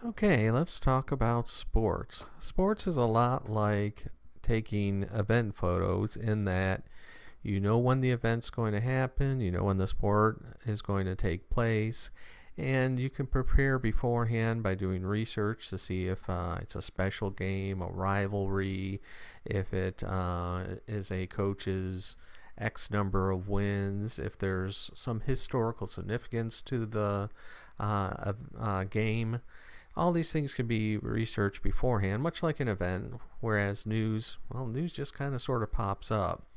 Okay, let's talk about sports. Sports is a lot like taking event photos in that you know when the event's going to happen, you know when the sport is going to take place, and you can prepare beforehand by doing research to see if it's a special game, a rivalry, if it is a coach's X number of wins, if there's some historical significance to the game. All these things can be researched beforehand, much like an event, whereas news just kind of sort of pops up.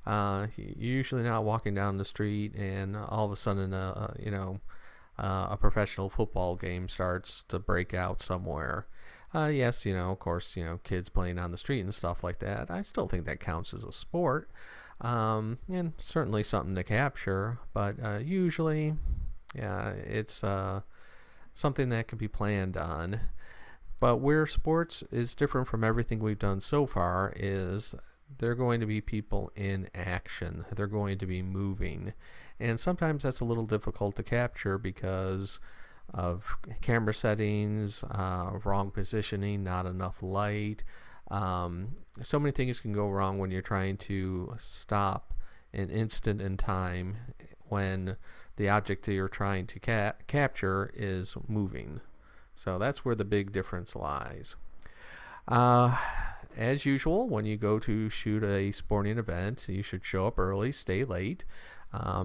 You're usually not walking down the street and all of a sudden, a professional football game starts to break out somewhere. Yes, of course, kids playing on the street and stuff like that. I still think that counts as a sport, and certainly something to capture. But usually, yeah, it's something that can be planned on. But where sports is different from everything we've done so far is they're going to be people in action. They're going to be moving. And sometimes that's a little difficult to capture because of camera settings, wrong positioning, not enough light. So many things can go wrong when you're trying to stop an instant in time when the object that you're trying to capture is moving. So that's where the big difference lies. As usual, when you go to shoot a sporting event, you should show up early, stay late.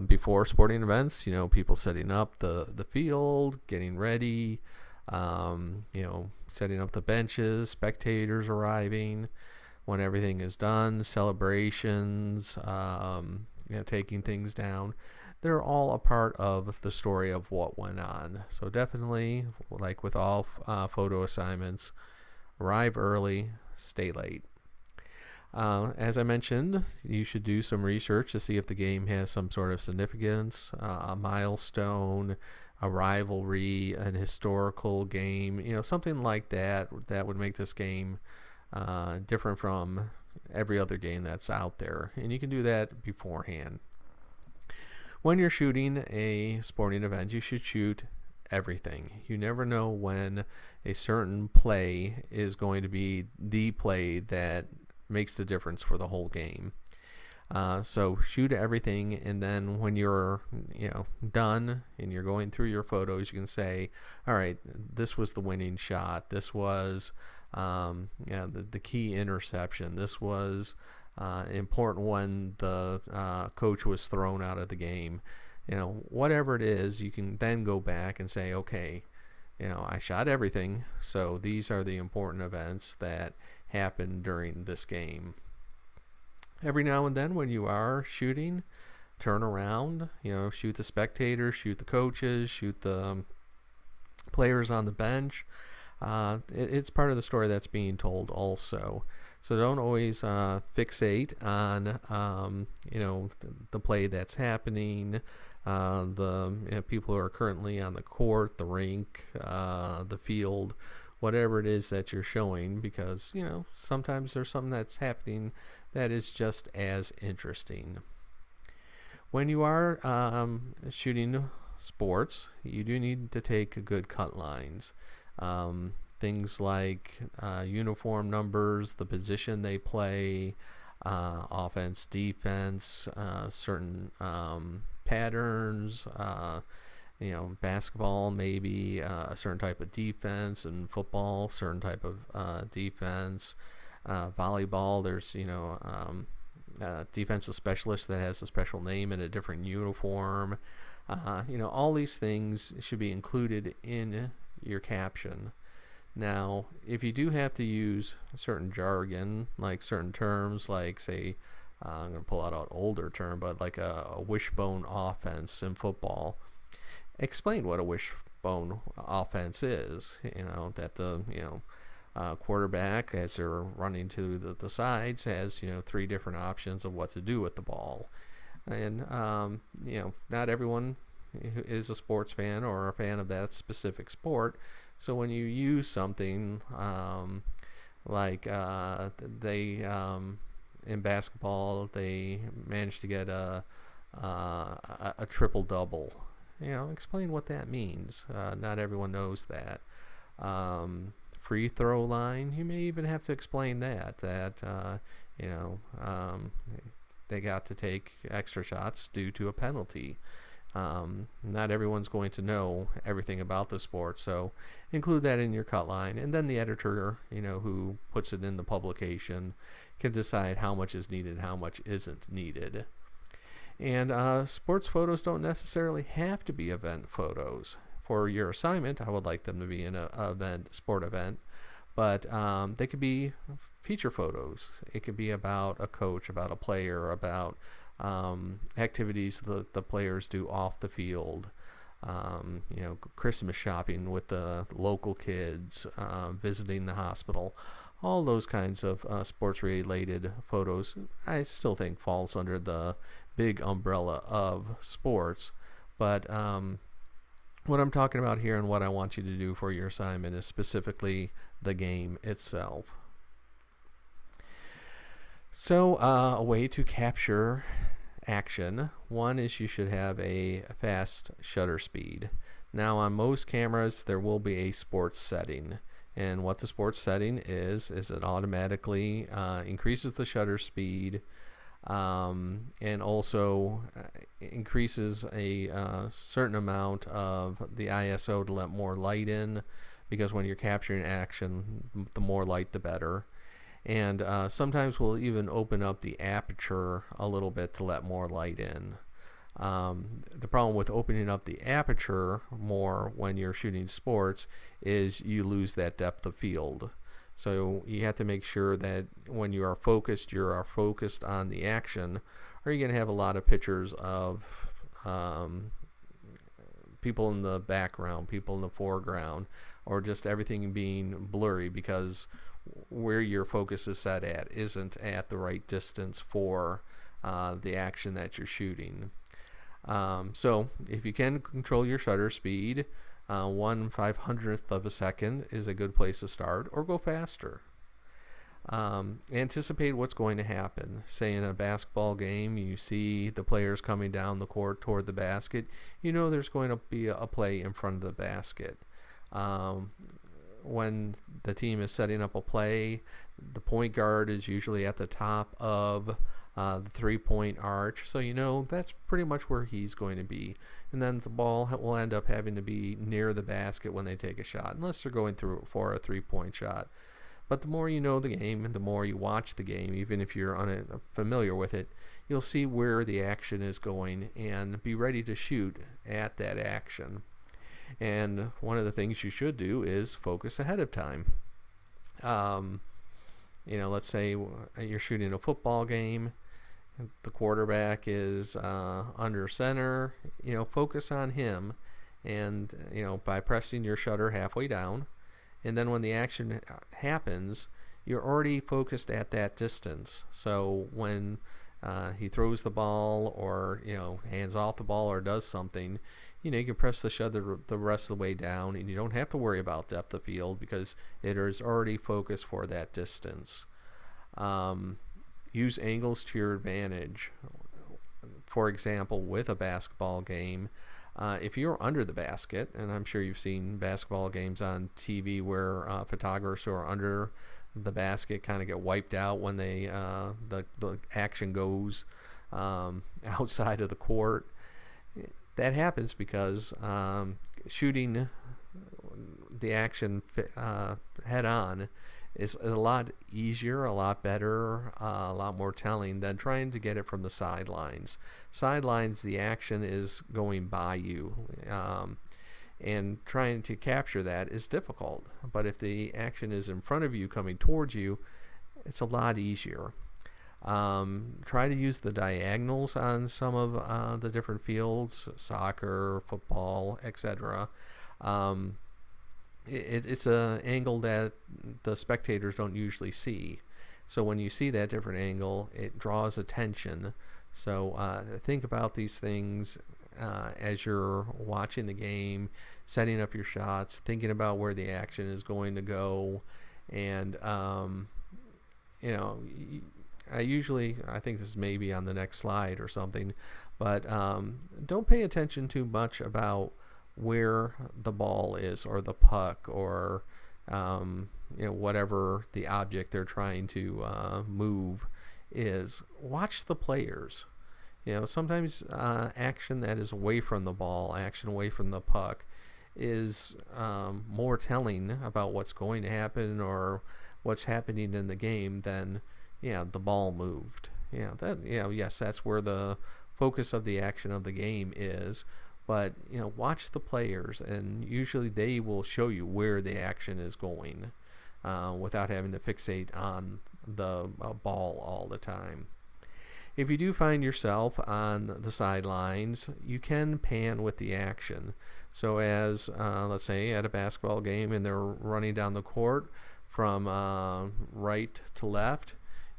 Before sporting events, people setting up the field, getting ready, setting up the benches, spectators arriving. When everything is done, celebrations, taking things down. They're all a part of the story of what went on. So definitely, like with all photo assignments, arrive early, stay late. As I mentioned, you should do some research to see if the game has some sort of significance, a milestone, a rivalry, an historical game, something like that would make this game different from every other game that's out there. And you can do that beforehand. When you're shooting a sporting event, you should shoot everything. You never know when a certain play is going to be the play that makes the difference for the whole game. So shoot everything, and then when you're done and you're going through your photos, you can say, all right, this was the winning shot. This was the key interception. This was important when the coach was thrown out of the game. Whatever it is, you can then go back and say, okay, I shot everything, so these are the important events that happened during this game. Every now and then when you are shooting, turn around, shoot the spectators, shoot the coaches, shoot the players on the bench. It's part of the story that's being told also. So don't always fixate on the play that's happening, the people who are currently on the court, the rink, the field, whatever it is that you're showing, because sometimes there's something that's happening that is just as interesting. When you are shooting sports, you do need to take good cut lines. Things like uniform numbers, the position they play, offense, defense, certain patterns, basketball, maybe a certain type of defense, and football, certain type of defense. Volleyball, there's, defensive specialist that has a special name and a different uniform. All these things should be included in your caption. Now, if you do have to use certain jargon, like certain terms, like say, I'm going to pull out an older term, but like a wishbone offense in football, explain what a wishbone offense is. That the quarterback, as they're running to the sides, has three different options of what to do with the ball, and not everyone is a sports fan or a fan of that specific sport. So when you use something like they in basketball, they managed to get a triple double. Explain what that means. Not everyone knows that. free throw line, you may even have to explain that you know, they got to take extra shots due to a penalty. Not everyone's going to know everything about the sport, so include that in your cut line, and then the editor, who puts it in the publication, can decide how much is needed, how much isn't needed. And sports photos don't necessarily have to be event photos. For your assignment, I would like them to be an sport event, but they could be feature photos. It could be about a coach, about a player, about activities that the players do off the field. Christmas shopping with the local kids, visiting the hospital. All those kinds of sports-related photos, I still think falls under the big umbrella of sports. But what I'm talking about here and what I want you to do for your assignment is specifically the game itself. So a way to capture action. One is you should have a fast shutter speed. Now on most cameras there will be a sports setting, and what the sports setting is it automatically increases the shutter speed, and also increases a certain amount of the ISO to let more light in, because when you're capturing action, the more light the better. And sometimes we'll even open up the aperture a little bit to let more light in. The problem with opening up the aperture more when you're shooting sports is you lose that depth of field. So you have to make sure that when you are focused on the action, or you're going to have a lot of pictures of people in the background, people in the foreground, or just everything being blurry because where your focus is set at isn't at the right distance for the action that you're shooting. So if you can control your shutter speed, 1/500th of a second is a good place to start, or go faster. Anticipate what's going to happen. Say in a basketball game, you see the players coming down the court toward the basket. There's going to be a play in front of the basket. When the team is setting up a play, the point guard is usually at the top of the three-point arch, so that's pretty much where he's going to be. And then the ball will end up having to be near the basket when they take a shot, unless they're going through for a three-point shot. But the more you know the game and the more you watch the game, even if you're unfamiliar with it, you'll see where the action is going and be ready to shoot at that action. And one of the things you should do is focus ahead of time. Let's say you're shooting a football game. The quarterback is under center. Focus on him, and by pressing your shutter halfway down, and then when the action happens, you're already focused at that distance. So when he throws the ball, or hands off the ball, or does something, you can press the shutter the rest of the way down, and you don't have to worry about depth of field because it is already focused for that distance. Use angles to your advantage. For example, with a basketball game, if you're under the basket, and I'm sure you've seen basketball games on TV where photographers who are under the basket kind of get wiped out when they the action goes outside of the court. That happens because shooting the action head on is a lot easier, a lot better, a lot more telling than trying to get it from the sidelines. Sidelines, the action is going by you, and trying to capture that is difficult. But if the action is in front of you, coming towards you, it's a lot easier. Try to use the diagonals on some of the different fields, soccer, football, etc. It's an angle that the spectators don't usually see. So when you see that different angle, it draws attention. So think about these things as you're watching the game, setting up your shots, thinking about where the action is going to go. And, I think this is maybe on the next slide or something, but don't pay attention too much about where the ball is, or the puck, or whatever the object they're trying to move is. Watch the players. Sometimes action that is away from the ball, action away from the puck, is more telling about what's going to happen or what's happening in the game than the ball moved. Yes, that's where the focus of the action of the game is. But watch the players, and usually they will show you where the action is going, without having to fixate on the ball all the time. If you do find yourself on the sidelines, you can pan with the action. So as, let's say, at a basketball game and they're running down the court from right to left,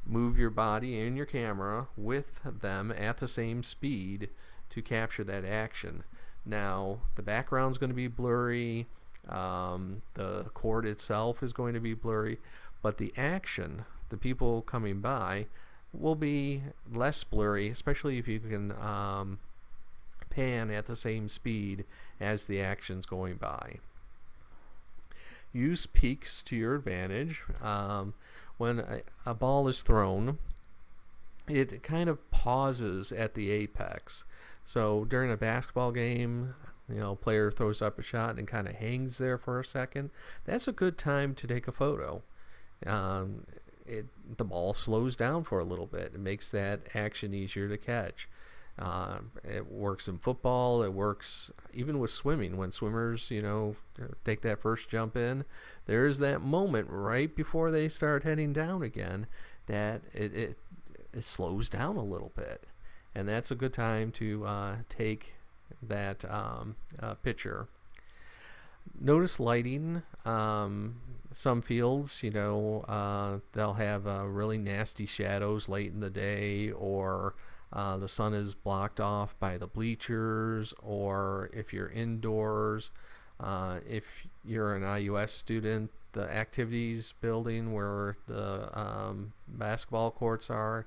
move your body and your camera with them at the same speed to capture that action. Now, the background's going to be blurry, the court itself is going to be blurry, but the action, the people coming by, will be less blurry, especially if you can pan at the same speed as the action's going by. Use peaks to your advantage. When a ball is thrown, it kind of pauses at the apex. So during a basketball game, a player throws up a shot and kind of hangs there for a second. That's a good time to take a photo. The ball slows down for a little bit. It makes that action easier to catch. It works in football. It works even with swimming. When swimmers, take that first jump in, there's that moment right before they start heading down again that it slows down a little bit. And that's a good time to take that picture. Notice lighting. Some fields, they'll have really nasty shadows late in the day, or the sun is blocked off by the bleachers, or if you're indoors, if you're an IUS student, the activities building where the basketball courts are,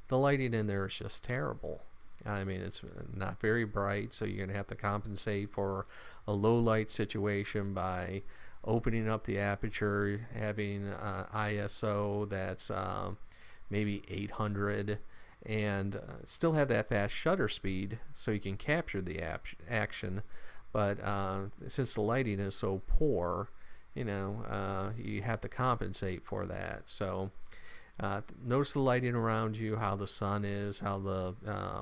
the lighting in there is just terrible. I mean, it's not very bright, so you're going to have to compensate for a low light situation by opening up the aperture, having ISO that's maybe 800, and still have that fast shutter speed so you can capture the action. But since the lighting is so poor, you have to compensate for that. So notice the lighting around you, how the sun is, how the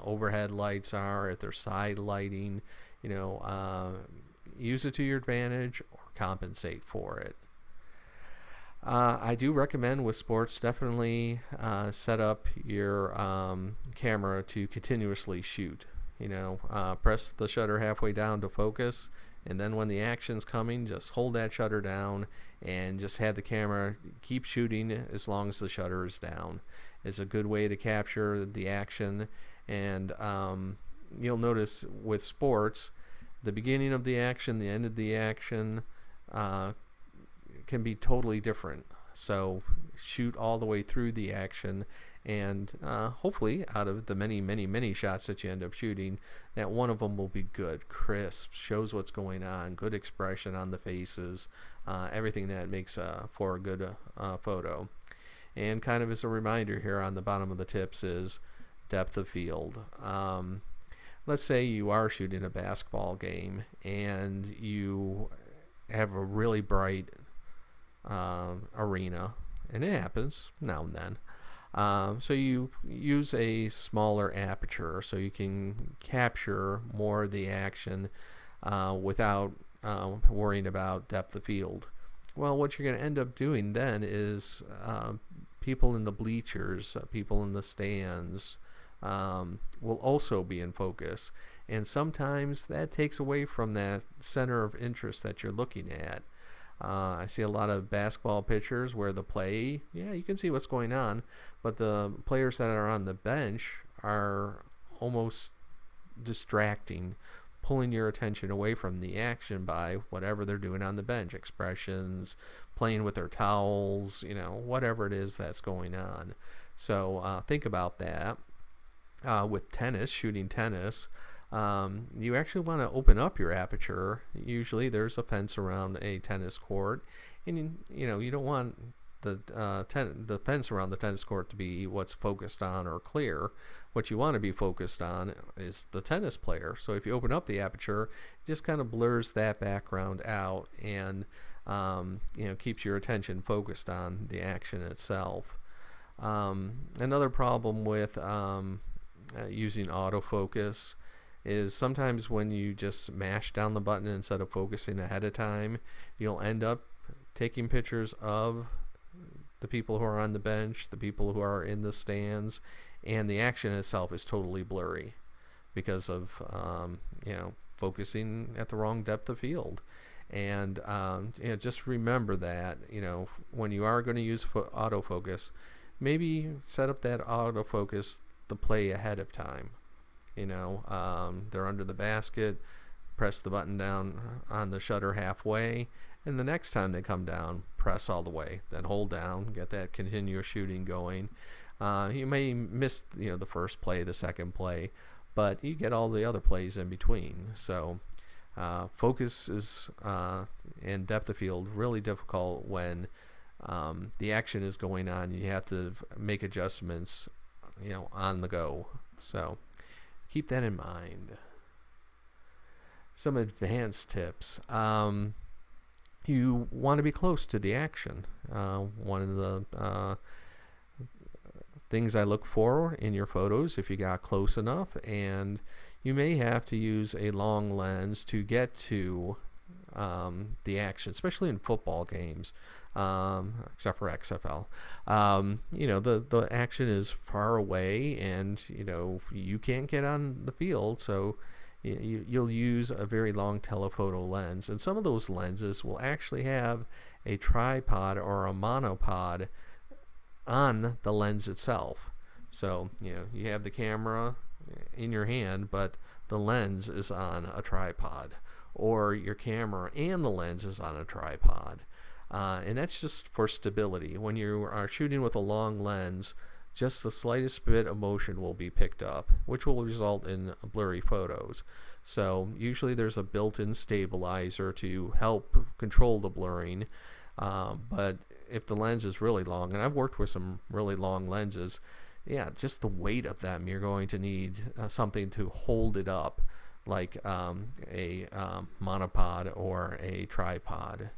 overhead lights are, if they're side lighting, use it to your advantage or compensate for it. I do recommend with sports, definitely set up your camera to continuously shoot. Press the shutter halfway down to focus, and then when the action's coming, just hold that shutter down and just have the camera keep shooting as long as the shutter is down. It's a good way to capture the action. And you'll notice with sports, the beginning of the action, the end of the action can be totally different. So shoot all the way through the action, and hopefully out of the many shots that you end up shooting, that one of them will be good, crisp, shows what's going on, good expression on the faces, everything that makes for a good photo. And kind of as a reminder here on the bottom of the tips is depth of field. Let's say you are shooting a basketball game and you have a really bright arena, and it happens now and then. So you use a smaller aperture so you can capture more of the action without worrying about depth of field. Well, what you're going to end up doing then is people in the bleachers, people in the stands will also be in focus, and sometimes that takes away from that center of interest that you're looking at. I see a lot of basketball pictures where the play, you can see what's going on, but the players that are on the bench are almost distracting, pulling your attention away from the action by whatever they're doing on the bench, expressions, playing with their towels, whatever it is that's going on. So think about that. With tennis, shooting tennis, You actually want to open up your aperture. Usually there's a fence around a tennis court, and you don't want the fence around the tennis court to be what's focused on or clear. What you want to be focused on is the tennis player. So if you open up the aperture, it just kind of blurs that background out and keeps your attention focused on the action itself. Another problem with using autofocus is sometimes when you just mash down the button instead of focusing ahead of time, you'll end up taking pictures of the people who are on the bench, the people who are in the stands, and the action itself is totally blurry because of focusing at the wrong depth of field. And just remember that when you are going to use autofocus, maybe set up that autofocus the play ahead of time. They're under the basket, press the button down on the shutter halfway, and the next time they come down, press all the way, then hold down, get that continuous shooting going. You may miss the first play, the second play, but you get all the other plays in between. So focus is and depth of field really difficult when the action is going on. You have to make adjustments on the go. So keep that in mind. Some advanced tips. You want to be close to the action. One of the things I look for in your photos, if you got close enough, and you may have to use a long lens to get to the action, especially in football games, except for XFL. The action is far away, and you can't get on the field, so you'll use a very long telephoto lens, and some of those lenses will actually have a tripod or a monopod on the lens itself. So you have the camera in your hand, but the lens is on a tripod, or your camera and the lens is on a tripod, and that's just for stability. When you are shooting with a long lens, just the slightest bit of motion will be picked up, which will result in blurry photos. So usually there's a built-in stabilizer to help control the blurring, but if the lens is really long, and I've worked with some really long lenses, just the weight of them, you're going to need something to hold it up, like a monopod or a tripod.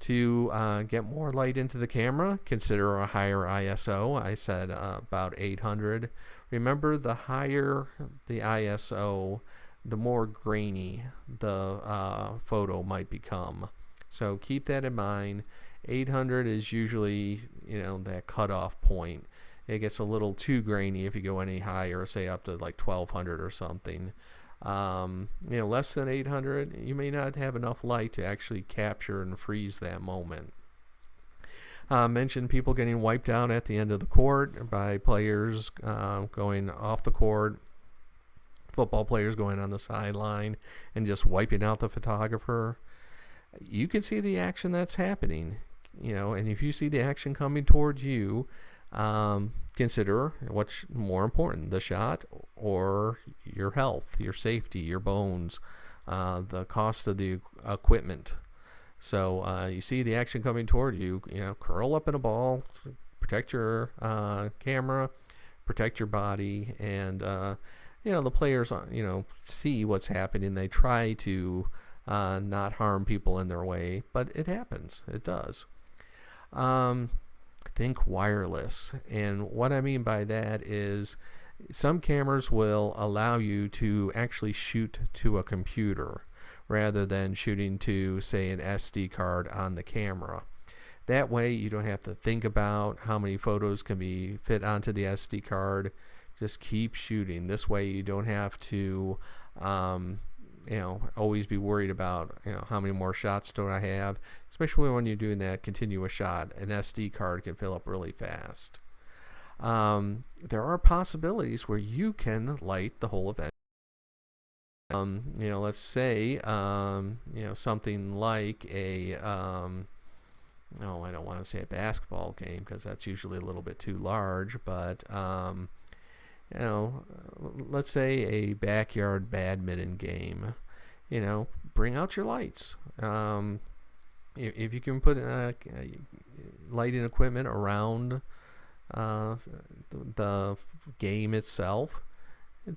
To get more light into the camera, consider a higher ISO. I said about 800. Remember, the higher the ISO, the more grainy the photo might become. So keep that in mind. 800 is usually that cutoff point. It gets a little too grainy if you go any higher, say up to like 1200 or something. Less than 800, you may not have enough light to actually capture and freeze that moment. Mentioned people getting wiped out at the end of the court by players going off the court, football players going on the sideline and just wiping out the photographer. You can see the action that's happening, and if you see the action coming toward you, consider what's more important, the shot or your health, your safety, your bones, the cost of the equipment. So you see the action coming toward you, curl up in a ball, protect your camera, protect your body, and the players see what's happening. They try to not harm people in their way, but it happens. It does. Think wireless, and what I mean by that is some cameras will allow you to actually shoot to a computer rather than shooting to, say, an SD card on the camera. That way you don't have to think about how many photos can be fit onto the SD card. Just keep shooting. This way you don't have to always be worried about how many more shots do I have, especially when you're doing that continuous shot. An SD card can fill up really fast. There are possibilities where you can light the whole event. Let's say something like a I don't want to say a basketball game because that's usually a little bit too large, but let's say a backyard badminton game. Bring out your lights. If you can put lighting equipment around the game itself,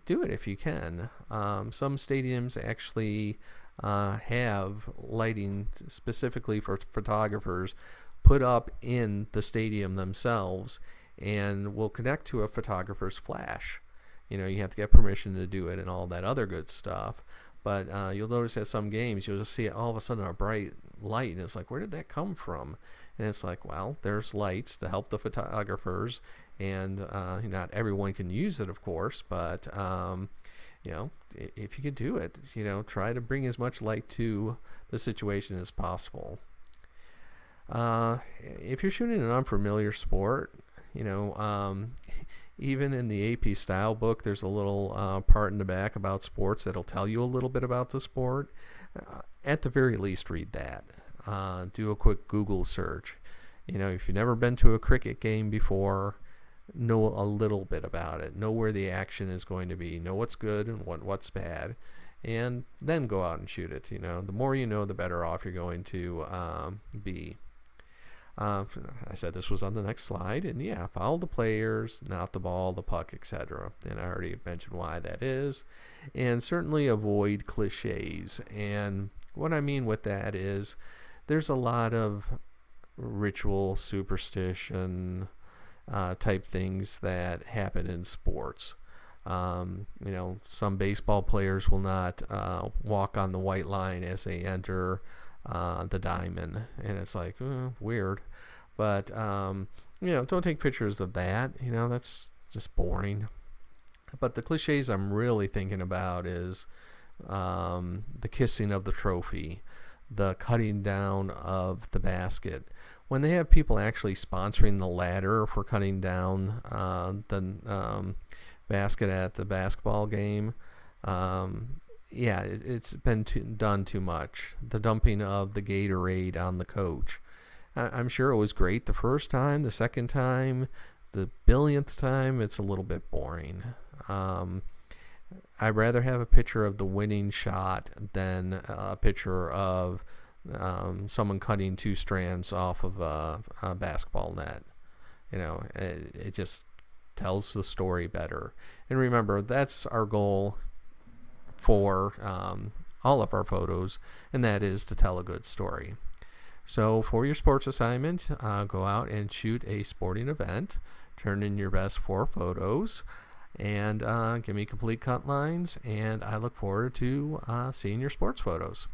do it if you can. Some stadiums actually have lighting specifically for photographers put up in the stadium themselves and will connect to a photographer's flash. You have to get permission to do it and all that other good stuff. But you'll notice at some games, you'll just see all of a sudden a bright light, and it's like, where did that come from? And it's like, well, there's lights to help the photographers, and not everyone can use it, of course, but if you could do it, try to bring as much light to the situation as possible. If you're shooting an unfamiliar sport, even in the AP style book, there's a little part in the back about sports that'll tell you a little bit about the sport. At the very least, read that. Do a quick Google search. If you've never been to a cricket game before, know a little bit about it. Know where the action is going to be. Know what's good and what's bad. And then go out and shoot it. The more you know, the better off you're going to be. I said this was on the next slide, and follow the players, not the ball, the puck, etc. And I already mentioned why that is. And certainly avoid cliches. And what I mean with that is there's a lot of ritual, superstition type things that happen in sports. Some baseball players will not walk on the white line as they enter the diamond, and it's like weird, but don't take pictures of that. That's just boring. But the cliches I'm really thinking about is the kissing of the trophy, the cutting down of the basket. When they have people actually sponsoring the ladder for cutting down the basket at the basketball game, it's been done too much. The dumping of the Gatorade on the coach. I'm sure it was great the first time, the second time, the billionth time, it's a little bit boring. I'd rather have a picture of the winning shot than a picture of someone cutting two strands off of a basketball net. It just tells the story better. And remember, that's our goal for all of our photos, and that is to tell a good story. So for your sports assignment, go out and shoot a sporting event, turn in your best 4 photos, and give me complete cut lines, and I look forward to seeing your sports photos.